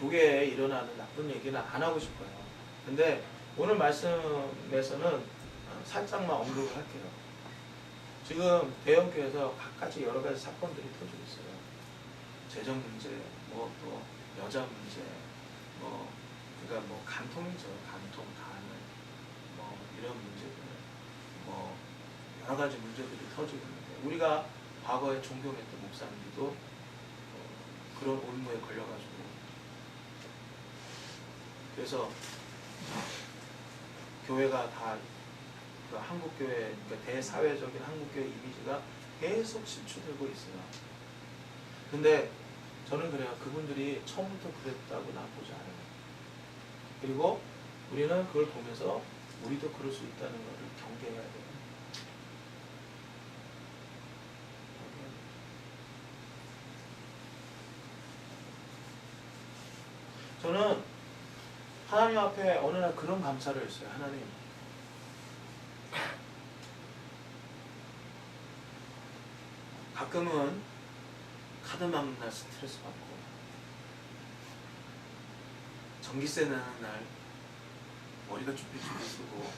교회에 일어나는 나쁜 얘기는 안 하고 싶어요. 근데 오늘 말씀에서는 살짝만 언급을 할게요. 지금 대형교회에서 각가지 여러 가지 사건들이 터지고 있어요. 재정 문제, 뭐 또 여자 문제, 뭐 그러니까 뭐 간통이죠. 간통, 간을 뭐 이런 문제들, 뭐 여러 가지 문제들이 터지고 있는데 우리가 과거에 존경했던 목사님들도 그런 올무에 걸려가지고 그래서 교회가 다 그 한국교회, 그러니까 대사회적인 한국교회 이미지가 계속 실추되고 있어요. 근데 저는 그래요. 그분들이 처음부터 그랬다고 난 보지 않아요. 그리고 우리는 그걸 보면서 우리도 그럴 수 있다는 것을 경계해야 돼요. 저는 하나님 앞에 어느 날 그런 감사를 했어요. 하나님, 가끔은 카드 막는 날 스트레스 받고 전기세 내는 날 머리가 쭈뼛쭈뼛 쓰고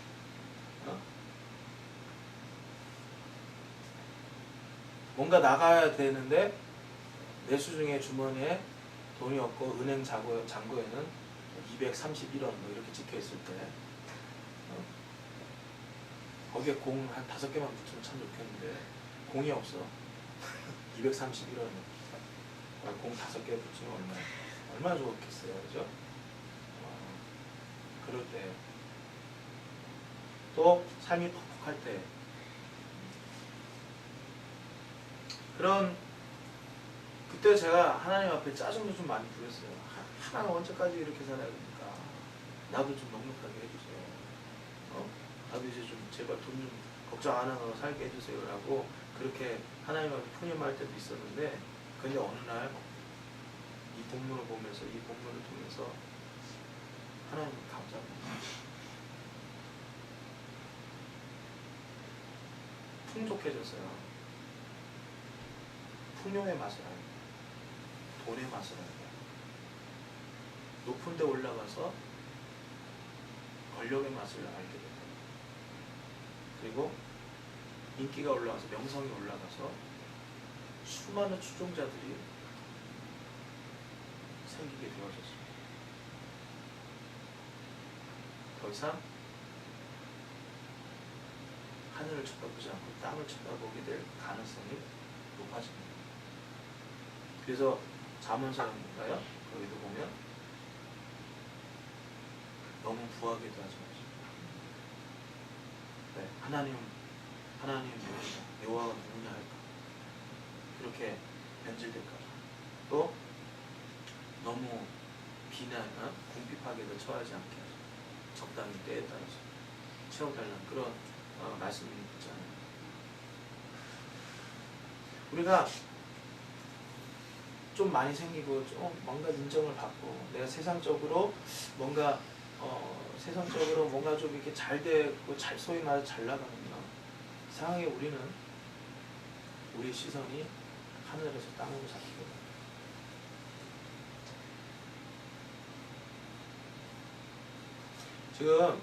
뭔가 나가야 되는데 내 수중에 주머니에 돈이 없고 은행 잔고에는 231원 뭐 이렇게 찍혀있을 때 거기에 공 한 5개만 붙으면 참 좋겠는데 공이 없어. 231원 공 5개 붙이면 얼마나 좋겠어요. 그죠? 그럴 때 또 삶이 퍽퍽할 때 그때 제가 하나님 앞에 짜증도 좀 많이 부렸어요. 하나님 언제까지 이렇게 살아야 됩니까? 나도 좀 넉넉하게 해주세요. 나도 이제 좀 제발 돈 좀 걱정 안 하고 살게 해주세요 라고 그렇게 하나님 앞에 푸념할 때도 있었는데 근데 어느 날 이 본문을 보면서 이 본문을 통해서 하나님 감사합니다. 풍족해졌어요. 풍요의 맛을 알고 돈의 맛을 알고 높은 데 올라가서 권력의 맛을 알게 되고 그리고 인기가 올라가서 명성이 올라가서 수많은 추종자들이 생기게 되어졌습니다. 더 이상 하늘을 쳐다보지 않고 땅을 쳐다보게 될 가능성이 높아집니다. 그래서 잠언서인가요? 거기도 보면 너무 부하게도 하지 마시고 네, 하나님 누구냐 여호와가 누구냐 할까 그렇게 변질될까 또 너무 비난이나 궁핍하게도 처하지 않게 하죠. 적당히 때에 따라서 채워달라는 그런 말씀이 있잖아요. 우리가 좀 많이 생기고 좀 뭔가 인정을 받고 내가 세상적으로 뭔가 좀 이렇게 잘 되고 소위 말해 잘 나가면요. 이상하게 우리는 우리의 시선이 하늘에서 땅으로 잡히게 됩니다. 지금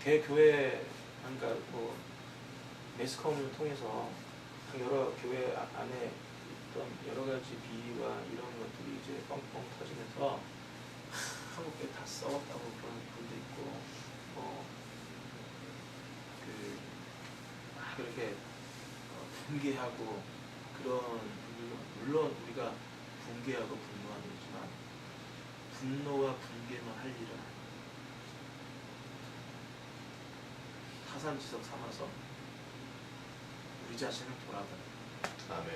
대교회 그러니까 뭐 매스컴을 통해서 여러 교회 안에 있던 여러 가지 비위와 이런 것들이 이제 뻥뻥 터지면서 한국교회 다 썩었다고 그런 분도 있고 막 그렇게 분개하고 그런 분들도 물론 우리가 분개하고 분노하는 거지만 분노와 분개만 할 일은 아니에요. 타산지석 삼아서 우리 자신을 돌아봐요. 아멘.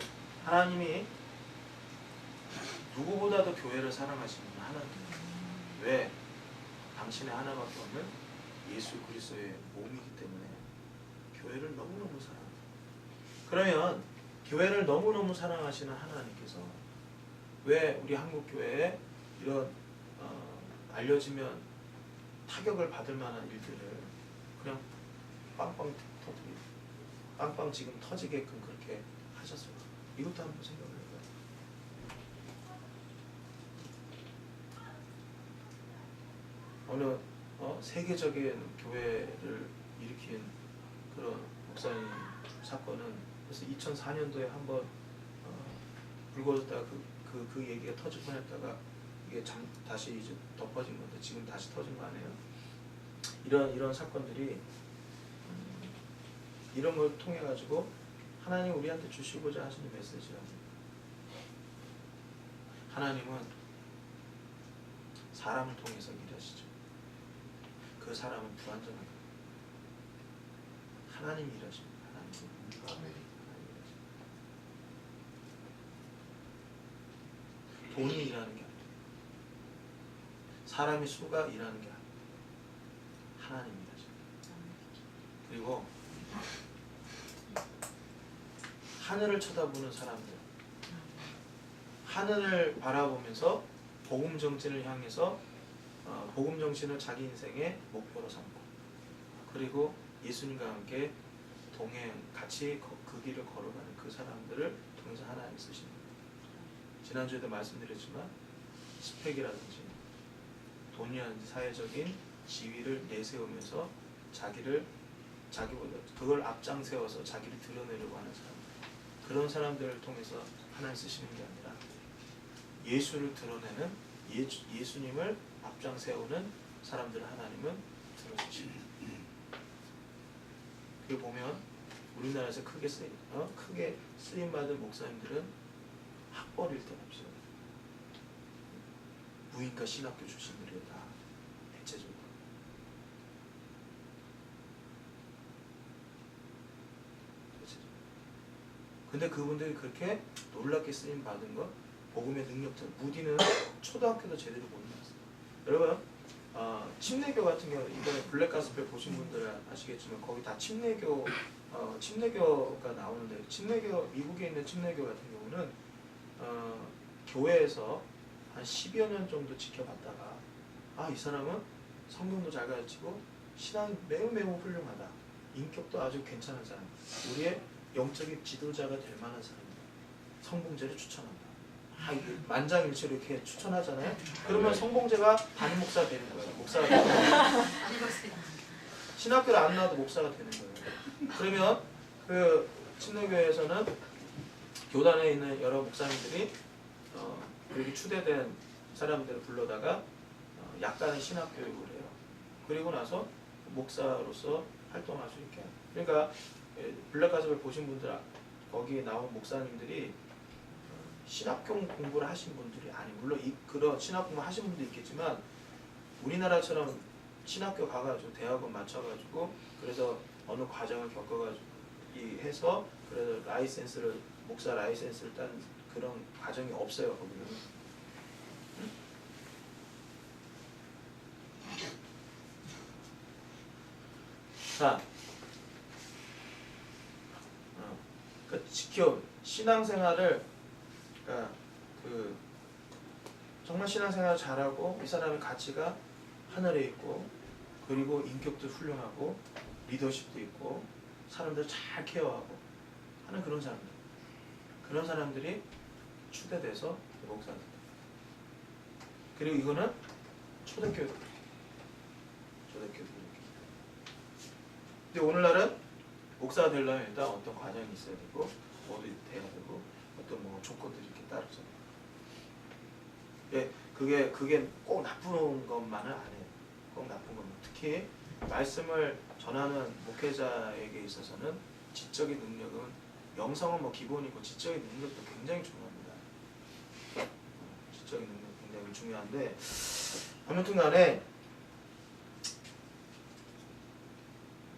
하나님이 누구보다도 교회를 사랑하시는 하나님. 왜? 당신의 하나밖에 없는 예수 그리스도의 몸이기 때문에 교회를 너무너무 사랑합니다. 그러면 교회를 너무너무 사랑하시는 하나님께서 왜 우리 한국교회에 이런 알려지면 타격을 받을 만한 일들을 그냥 빵빵 터뜨리고 빵빵 지금 터지게끔 그렇게 하셨어요. 이것도 한번 생각을 해봐요. 어느 세계적인 교회를 일으킨 그런 목사님 사건은 그래서 2004년도에 한번 불거졌다가 그 얘기가 터질 뻔했다가 이게 다시 이제 덮어진 건데 지금 다시 터진 거 아니에요? 이런 사건들이 이런 걸 통해 가지고 하나님 우리한테 주시고자 하시는 메시지가 하나님은 사람을 통해서 일하시죠. 그 사람은 불완전합니다. 하나님이 일하십니다. 하나님이 일하십니다. 돈이 일하는 게 아니에요. 사람의 수가 일하는 게 아니에요. 하나님이 일하십니다. 그리고 하늘을 쳐다보는 사람들, 하늘을 바라보면서 복음 정신을 향해서 복음 정신을 자기 인생의 목표로 삼고, 그리고 예수님과 함께 같이 그 길을 걸어가는 그 사람들을 통해서 하나님이 쓰십니다. 지난주에도 말씀드렸지만 스펙이라든지 돈이라든지 사회적인 지위를 내세우면서 자기보다 그걸 앞장세워서 자기를 드러내려고 하는 사람, 그런 사람들을 통해서 하나님 쓰시는 게 아니라 예수를 드러내는 예수님을 앞장세우는 사람들을 하나님은 들어주십니다. 그 보면 우리나라에서 크게 쓰임받은 목사님들은 학벌일 때 없어요. 무인가 신학교 출신들이 다 대체적으로. 근데 그분들이 그렇게 놀랍게 쓰임 받은 것, 복음의 능력들, 무디는 초등학교도 제대로 못 나왔어요. 여러분, 침례교 같은 경우 이번에 블랙가스펠 보신 분들은 아시겠지만 거기 다 침례교가 나오는데, 미국에 있는 침례교 같은 경우는 교회에서 한 10여 년 정도 지켜봤다가 이 사람은 성경도 잘 가르치고 신앙이 매우 훌륭하다, 인격도 아주 괜찮은 사람, 우리의 영적인 지도자가 될 만한 사람이다, 성봉제를 추천한다. 만장일치로 이렇게 추천하잖아요. 그러면 성봉제가 담임 목사가 되는 거예요. 목사가 되는 거예요. 신학교를 안 나와도 목사가 되는 거예요. 그러면 그 침례교회에서는 교단에 있는 여러 목사님들이 그렇게 추대된 사람들을 불러다가 약간의 신학 교육을 해요. 그리고 나서 목사로서 활동할 수 있게. 그러니까 블랙가스펠 보신 분들, 거기에 나온 목사님들이 신학교 공부를 하신 분들이 물론 그런 신학 공부 하신 분도 있겠지만 우리나라처럼 신학교 가가지고 대학원 맞춰가지고 그래서 어느 과정을 겪어가지고 해서 그래서 목사 라이센스를 딴 그런 과정이 없어요. 거기는. 자, 신앙생활을 정말 신앙생활을 잘하고 이 사람의 가치가 하늘에 있고, 그리고 인격도 훌륭하고 리더십도 있고 사람들을 잘 케어하고 하는 그런 사람들이 추대돼서 목사가 된다. 그리고 이거는 초대교회도 그렇게. 근데 오늘날은 목사가 되려면 일단 어떤 과정이 있어야 되고 뭐도 돼야 되고 어떤 조건들이 이렇게 따르죠. 그게 꼭 나쁜 것만은 아니에요. 꼭 나쁜 것만. 특히 말씀을 전하는 목회자에게 있어서는 지적인 능력은, 영성은 기본이고 지적인 능력도 굉장히 중요합니다. 지적인 능력 굉장히 중요한데, 아무튼 간에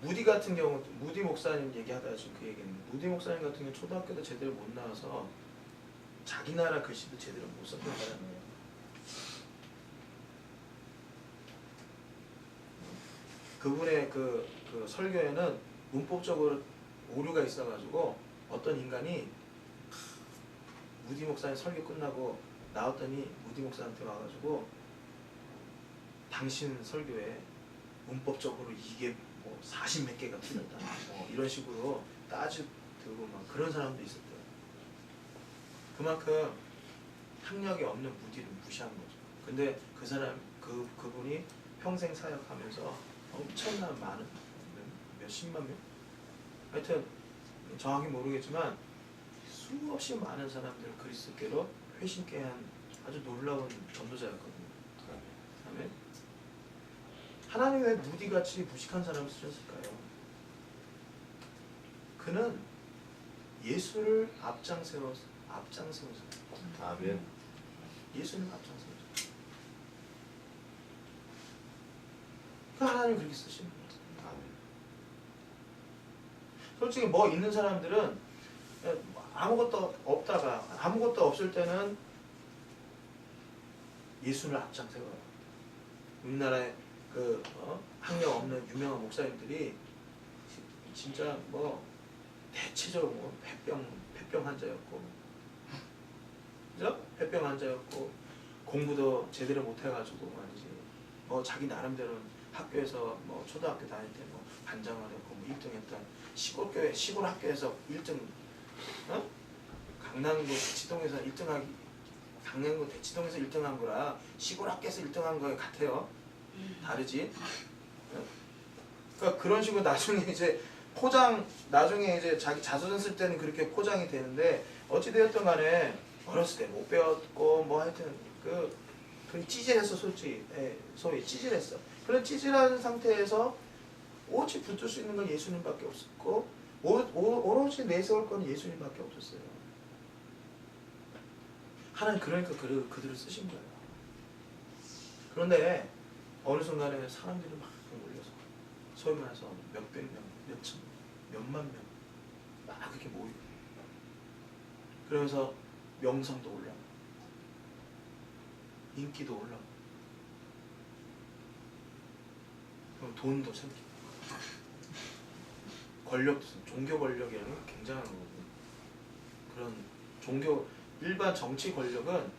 무디 같은 경우, 무디 목사님 얘기하다가 지금 그 얘기했는데, 무디 목사님 같은 경우 초등학교도 제대로 못 나와서 자기 나라 글씨도 제대로 못 썼던 사람이에요. 그분의 그 설교에는 문법적으로 오류가 있어가지고 어떤 인간이 무디 목사님 설교 끝나고 나왔더니 무디 목사한테 와가지고 당신 설교에 문법적으로 이게 40몇 개가 틀렸다, 이런 식으로 따지고 막 그런 사람도 있었대요. 그만큼 학력이 없는 무디를 무시한 거죠. 근데 그분이 평생 사역하면서 엄청난 많은 몇십만 명? 하여튼 정확히 모르겠지만 수없이 많은 사람들을 그리스도께로 회심케 한 아주 놀라운 전도자였거든요. 아멘. 하나님 왜 무디같이 무식한 사람을 쓰셨을까요? 그는 예수를 앞장세워서 아멘. 예수님 앞장세워서 그 하나님 그렇게 쓰시는 거예요. 아멘. 솔직히 뭐 있는 사람들은 아무것도 없다가 아무것도 없을 때는 예수를 앞장세워요. 우리나라에 그 학력 없는 유명한 목사님들이 진짜 뭐 대체적으로 뭐 폐병 환자였고, 그죠? 폐병 환자였고 공부도 제대로 못 해가지고 말이지. 뭐 자기 나름대로는 학교에서 뭐 초등학교 다닐 때 뭐 반장을 했고 뭐 1등했던 시골교회 시골 학교에서 1등, 강남구 대치동에서 1등하기, 강남구 대치동에서 1등한 거라 시골 학교에서 1등한 거에 같아요. 다르지? 그러니까 그런 식으로 나중에 이제 나중에 이제 자기 자소전 쓸 때는 그렇게 포장이 되는데 어찌되었든 간에 어렸을 때 못 배웠고 뭐 하여튼 그 찌질했어. 솔직히 소위 찌질했어. 그런 찌질한 상태에서 오직 붙들 수 있는 건 예수님밖에 없었고 오로지 내세울 건 예수님밖에 없었어요. 하나님 그러니까 그들을 쓰신 거예요. 그런데 어느 순간에 사람들이 막 몰려서 소위 말해서 몇백 명, 몇천 명, 몇만 명 막 그렇게 모이고 그러면서 명성도 올라가고 인기도 올라가고 그럼 돈도 생기고 권력도 종교 권력이라는 게 굉장한 거거든요. 그런 일반 정치 권력은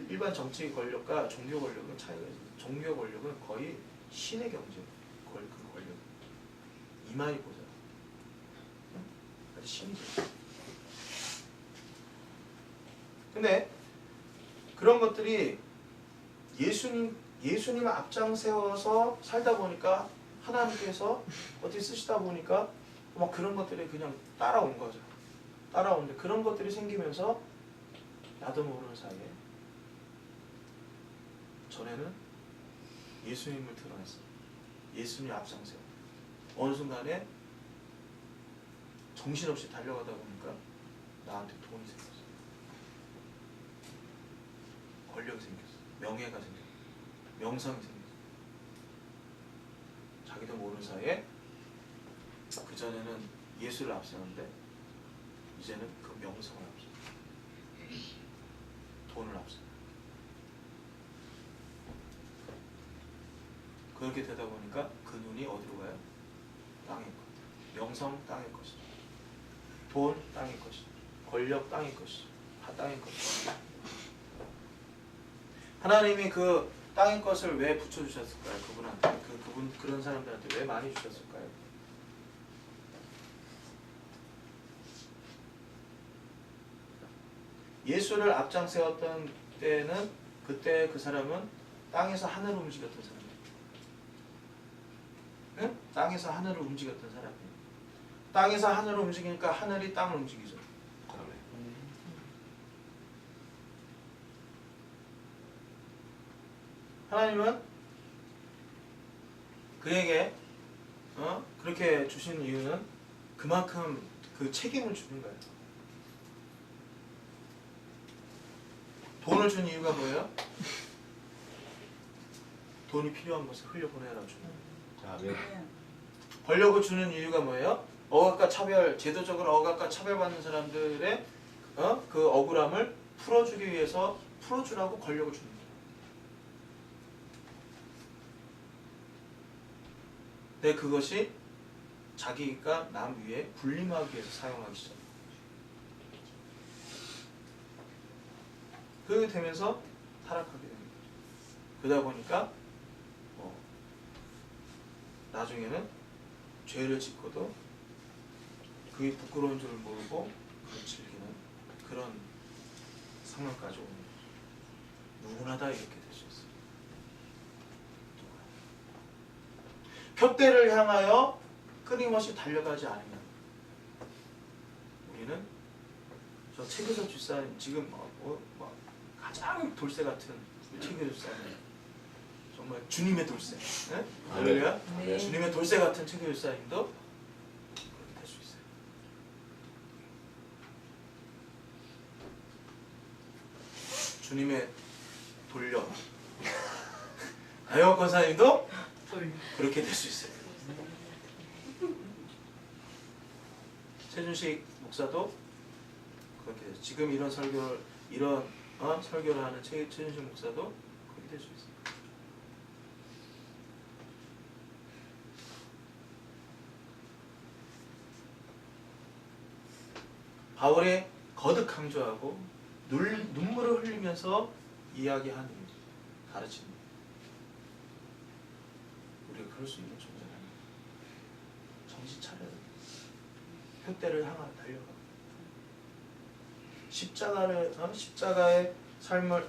일반 정치 권력과 종교 권력은 차이가 있어요. 종교 권력은 거의 신의 경제, 거의 그 권력. 이만희 보자. 아주 신이죠. 근데 그런 것들이 예수님을 앞장 세워서 살다 보니까 하나님께서 어떻게 쓰시다 보니까 막 그런 것들이 그냥 따라온 거죠. 따라오는데 그런 것들이 생기면서 나도 모르는 사이에 전에는 예수님을 드러냈어요. 예수님 앞장세워. 어느 순간에 정신없이 달려가다 보니까 나한테 돈이 생겼어. 권력이 생겼어. 명예가 생겼어. 명성이 생겼어. 자기도 모르는 사이에 그전에는 예수를 앞세웠는데 이제는 그 명성을 앞세워. 돈을 앞세워. 그렇게 되다 보니까 그 눈이 어디로 가요? 땅의 것. 명성 땅의 것이죠. 돈 땅의 것이죠. 권력 땅의 것이죠. 다 땅의 것이죠. 하나님이 그 땅의 것을 왜 붙여주셨을까요? 그분한테 그런 사람들한테 왜 많이 주셨을까요? 예수를 앞장 세웠던 때는 그때 그 사람은 땅에서 하늘을 움직였던 사람이에요. 응? 땅에서 하늘을 움직였던 사람이에요. 땅에서 하늘을 움직이니까 하늘이 땅을 움직이죠. 하나님은 그에게 그렇게 주신 이유는 그만큼 그 책임을 주는 거예요. 돈을 준 이유가 뭐예요? 돈이 필요한 것을 흘려보내라 주는 거예요. 권력을 주는 이유가 뭐예요? 억압과 차별, 제도적으로 억압과 차별받는 사람들의 그 억울함을 풀어주기 위해서 풀어주라고 권력을 주는 거예요. 근데 그것이 자기가 남 위에 군림하기 위해서 사용하기 시작해요. 그렇게 되면서 타락하게 되는 거죠. 그러다 보니까 나중에는 죄를 짓고도 그게 부끄러운 줄 모르고 그걸 즐기는 그런 상황까지 오는 거죠. 누구나 다 이렇게 될 수 있어요. 표대를 향하여 끊임없이 달려가지 않으면 우리는 저 최규섭 집사님 지금 가장 돌쇠 같은 최규섭 집사님 정말 주님의 돌쇠, 네? 할렐루야. 네. 주님의 돌쇠 같은 최규섭 집사님도 그렇게 될 수 있어요. 주님의 돌려 나영원 권사님도 그렇게 될 수 있어요. 최준식 목사도 그렇게 돼요. 지금 이런 설교를 설교를 하는 최준식 목사도 그렇게 될 수 있어요. 바울이 거듭 강조하고 눈물을 흘리면서 이야기하는 가르칩니다. 우리가 그럴 수 있는 존재는 정신 차려야 됩니다. 표대를 향하여 달려가. 십자가의 삶을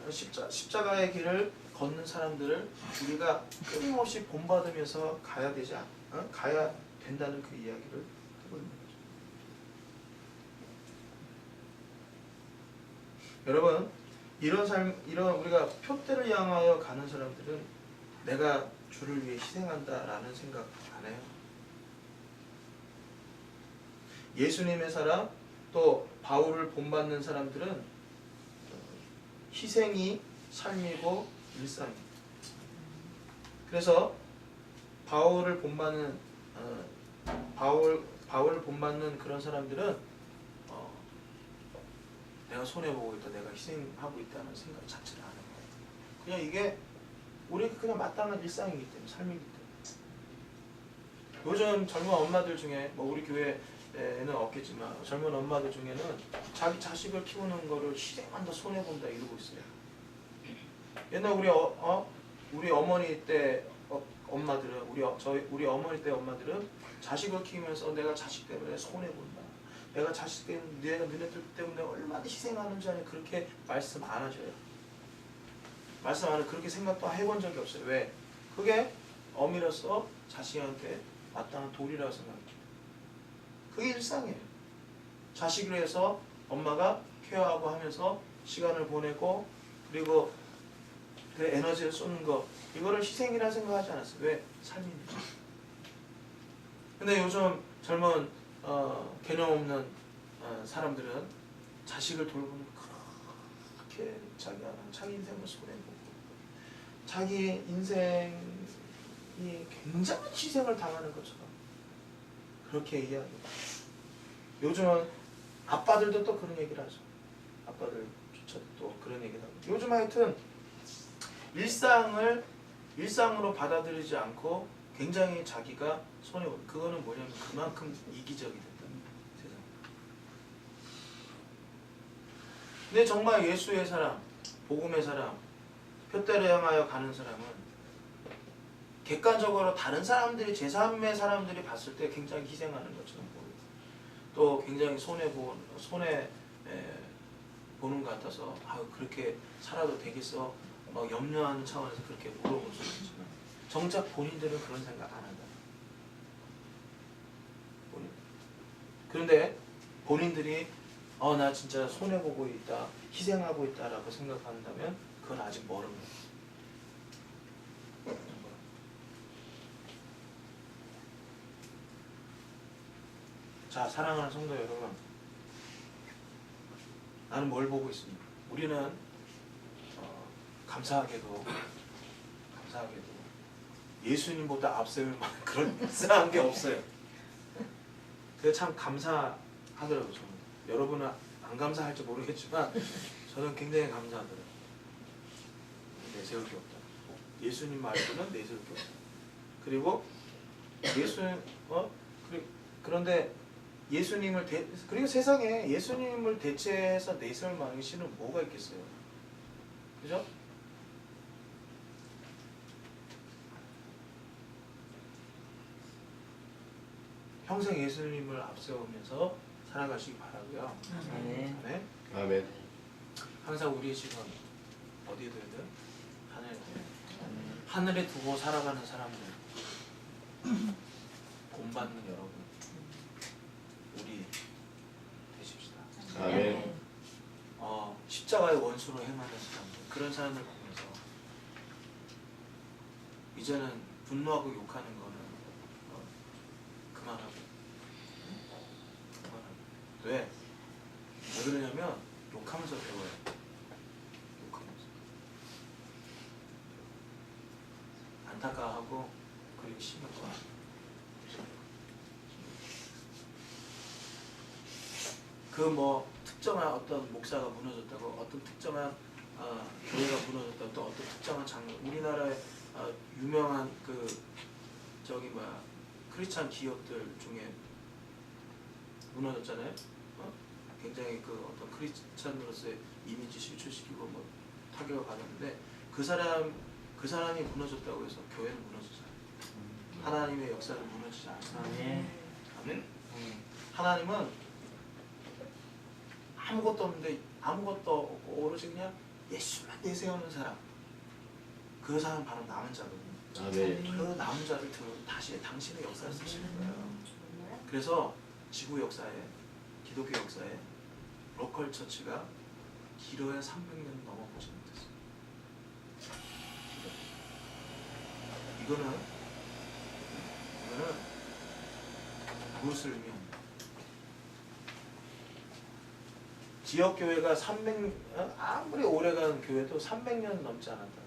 십자가의 길을 걷는 사람들을 우리가 끊임없이 본받으면서 가야 된다는 그 이야기를 하고 있는 거죠. 여러분, 이런 우리가 표대를 향하여 가는 사람들은 내가 주를 위해 희생한다라는 생각 안 해요. 예수님의 사람 또 바울을 본받는 사람들은 희생이 삶이고 일상입니다. 그래서 바울을 본받는 그런 사람들은 내가 손해보고 있다, 내가 희생하고 있다는 생각 자체를 안 해요. 그냥 이게 우리가 그냥 마땅한 일상이기 때문에, 삶이기 때문에. 요즘 젊은 엄마들 중에 우리 교회에는 없겠지만 젊은 엄마들 중에는 자기 자식을 키우는 거를 희생한다, 손해본다 이러고 있어요. 옛날 우리 어머니 때 엄마들은 우리 어머니 때 엄마들은 자식을 키우면서 내가 자식 때문에 손해본다. 내가 자식 때문에, 내가 너네들 때문에 얼마나 희생하는지 아니 그렇게 말씀 안 하셔요. 말씀 안 하고 그렇게 생각도 해본 적이 없어요. 왜? 그게 어미로서 자식한테 마땅한 도리라고 생각합니다. 그게 일상이에요. 자식을 위해서 엄마가 케어하고 하면서 시간을 보내고 그리고 그 에너지를 쏟는 거 이거를 희생이라 생각하지 않았어요. 왜? 삶입니다. 근데 요즘 젊은 개념 없는 사람들은 자식을 돌보는 그렇게 자기 인생을 손해보고 자기 인생이 굉장한 희생을 당하는 것처럼 그렇게 이야기합니다. 요즘은 아빠들도 또 그런 얘기를 하죠. 아빠들조차도 또 그런 얘기를 하고 요즘 하여튼 일상으로 받아들이지 않고 굉장히 자기가 손해보는 그거는 뭐냐면 그만큼 이기적이 된다는 세상. 근데 정말 예수의 사람, 복음의 사람, 표대를 향하여 가는 사람은 객관적으로 다른 사람들이 제3의 사람들이 봤을 때 굉장히 희생하는 것처럼 보이고 또 굉장히 손해 보는 것 같아서 그렇게 살아도 되겠어 막 염려하는 차원에서 그렇게 물어볼 수 있지만 정작 본인들은 그런 생각 안 한다. 그런데 본인들이 나 진짜 손해보고 있다, 희생하고 있다라고 생각한다면 그건 아직 멀은 거예요. 자, 사랑하는 성도 여러분, 나는 뭘 보고 있습니까? 우리는 감사하게도 예수님보다 앞세울 만한 그런 이상한 게 없어요. 그게 참 감사하더라고요. 저는. 여러분은 안 감사할지 모르겠지만 저는 굉장히 감사하더라고요. 내세울 게 없다. 예수님 말고는 내세울 게 없다. 그리고 그런데 그리고 세상에 예수님을 대체해서 내세울 만한 신은 뭐가 있겠어요? 그죠? 평생 예수님을 앞세우면서 살아가시기 바라고요. 네. 아멘. 항상 우리의 시선 어디에 둬야 돼요? 하늘에 두고 살아가는 사람들. 본받는 여러분 우리 되십시다. 아멘. 십자가의 원수로 행하는 사람들, 그런 사람들 보면서 이제는 분노하고 욕하는 거는 그만하고 왜? 왜 그러냐면 욕하면서 배워요. 욕하면서 안타까워하고 그리고 심하고 그 뭐 특정한 어떤 목사가 무너졌다고, 어떤 특정한 교회가 무너졌다고, 또 어떤 특정한 장로, 우리나라의 유명한 그 저기 뭐야 크리스찬 기업들 중에 무너졌잖아요. 굉장히 그 어떤 크리스찬으로서의 이미지 실추시키고 뭐 타격을 받았는데 그 사람이 무너졌다고 해서 교회는 무너지지 않아요. 하나님의 역사는 무너지지 않아요. 아멘. 하나님은 아무것도 없는데 아무것도 없고 오로지 그냥 예수만 내세우는 사람, 그 사람 바로 남은 자거든요. 아멘. 그 남은 자를 들어 다시 당신의 역사를 쓰시는 거예요. 그래서 지구 역사에, 기독교 역사에 로컬 처치가 길어야 300년 넘어보지 못했어요. 이거는 무엇을 의미합니까? 지역교회가 아무리 오래간 교회도 300년 넘지 않았다.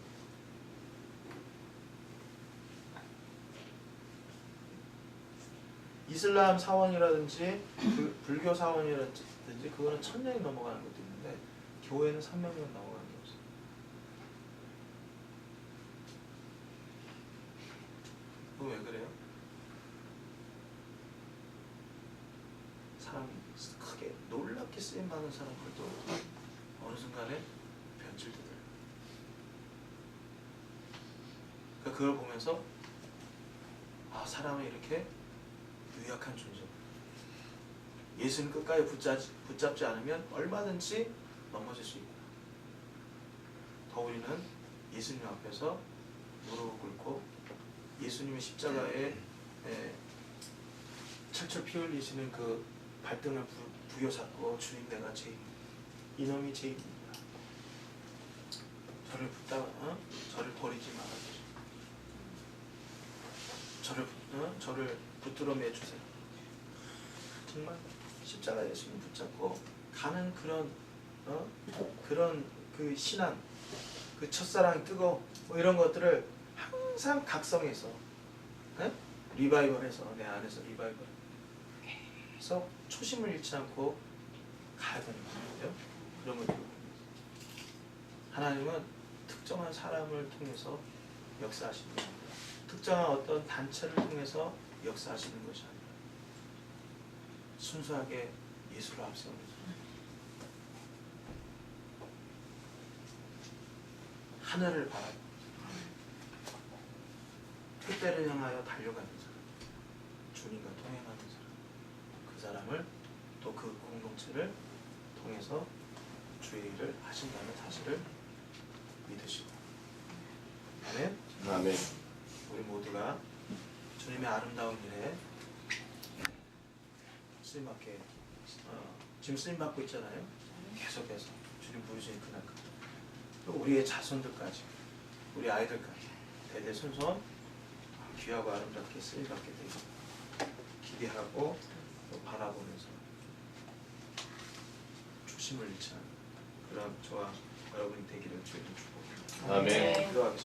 이슬람 사원이라든지 불교 사원이라든지 그거는 1000년이 넘어가는 것도 있는데 교회는 300년 넘어가는 게 없어요. 그거 왜 그래요? 사람이 크게 놀랍게 쓰임 받는 사람들도 어느 순간에 변질되더라고요. 그러니까 그걸 보면서 사람은 이렇게 유약한 존재. 예수는 끝까지 붙잡지 않으면 얼마든지 넘어질 수 있구나. 더 우리는 예수님 앞에서 무릎을 꿇고 예수님의 십자가에 철철 피 흘리시는 그 발등을 부여잡고 주님 내가 죄인입니다. 이놈이 죄인입니다. 저를 버리지 말아주세요. 저를 붙들어 매주세요. 정말 십자가 예수님 붙잡고 가는 그런 그 신앙, 그 첫사랑 뜨거 뭐 이런 것들을 항상 각성해서 리바이벌해서 내 안에서 리바이벌 해서 초심을 잃지 않고 가야 되는 거예요. 그런 것들. 하나님은 특정한 사람을 통해서 역사하시는 겁니다. 특정한 어떤 단체를 통해서 역사하시는 것이 아니라 순수하게 예수를 앞세우는 거죠. 하늘을 바라고 뜻대를 향하여 달려가는 사람, 주님과 동행하는 사람, 그 사람을 또 그 공동체를 통해서 주의 일을 하신다는 사실을 믿으시고, 아멘. 아멘. 우리 모두가 주님의 아름다운 일에 쓰임받게 지금 쓰임받고 있잖아요. 계속해서 주님 부르시는 그날까지, 또 우리의 자손들까지, 우리 아이들까지 대대손손 귀하고 아름답게 쓰임받게 되고 기대하고 또 바라보면서 초심을 잃지 않는 그런 저와 여러분이 되기를 주님 축복합니다. 아멘. 기도하겠습니다.